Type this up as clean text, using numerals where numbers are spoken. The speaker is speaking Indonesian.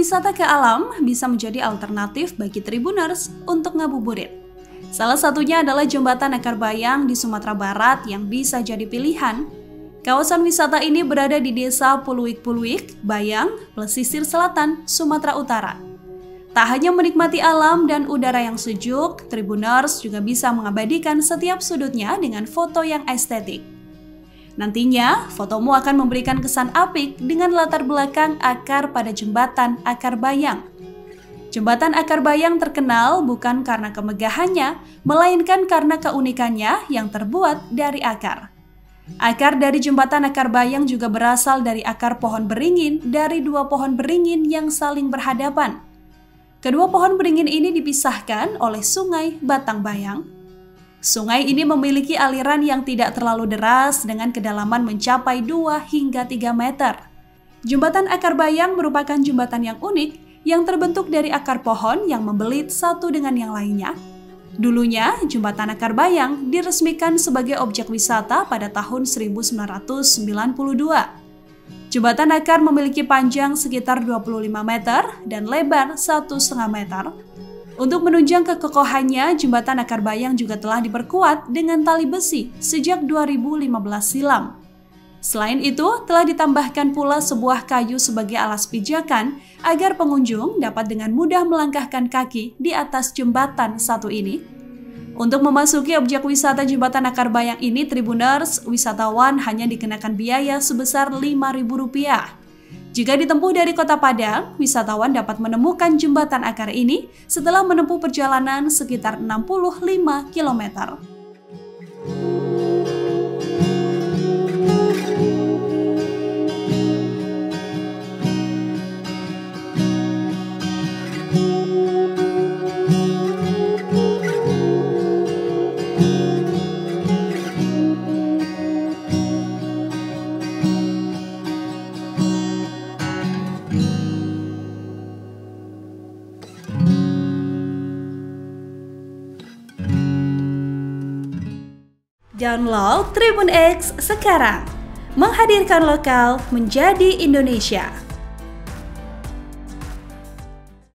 wisata ke alam bisa menjadi alternatif bagi Tribuners untuk ngabuburit. Salah satunya adalah Jembatan Akar Bayang di Sumatera Barat yang bisa jadi pilihan. Kawasan wisata ini berada di Desa Puluik-Puluik, Bayang, Pesisir Selatan, Sumatera Utara. Tak hanya menikmati alam dan udara yang sejuk, Tribuners juga bisa mengabadikan setiap sudutnya dengan foto yang estetik. Nantinya, fotomu akan memberikan kesan apik dengan latar belakang akar pada Jembatan Akar Bayang. Jembatan Akar Bayang terkenal bukan karena kemegahannya, melainkan karena keunikannya yang terbuat dari akar. Akar dari Jembatan Akar Bayang juga berasal dari akar pohon beringin dari dua pohon beringin yang saling berhadapan. Kedua pohon beringin ini dipisahkan oleh Sungai Batang Bayang. Sungai ini memiliki aliran yang tidak terlalu deras dengan kedalaman mencapai 2 hingga 3 meter. Jembatan Akar Bayang merupakan jembatan yang unik yang terbentuk dari akar pohon yang membelit satu dengan yang lainnya. Dulunya, Jembatan Akar Bayang diresmikan sebagai objek wisata pada tahun 1992. Jembatan akar memiliki panjang sekitar 25 meter dan lebar 1,5 meter. Untuk menunjang kekokohannya, Jembatan Akar Bayang juga telah diperkuat dengan tali besi sejak 2015 silam. Selain itu, telah ditambahkan pula sebuah kayu sebagai alas pijakan agar pengunjung dapat dengan mudah melangkahkan kaki di atas jembatan satu ini. Untuk memasuki objek wisata Jembatan Akar Bayang ini, Tribuners, wisatawan hanya dikenakan biaya sebesar Rp5.000. Jika ditempuh dari Kota Padang, wisatawan dapat menemukan jembatan akar ini setelah menempuh perjalanan sekitar 65 km. Download Tribun X sekarang, menghadirkan lokal menjadi Indonesia.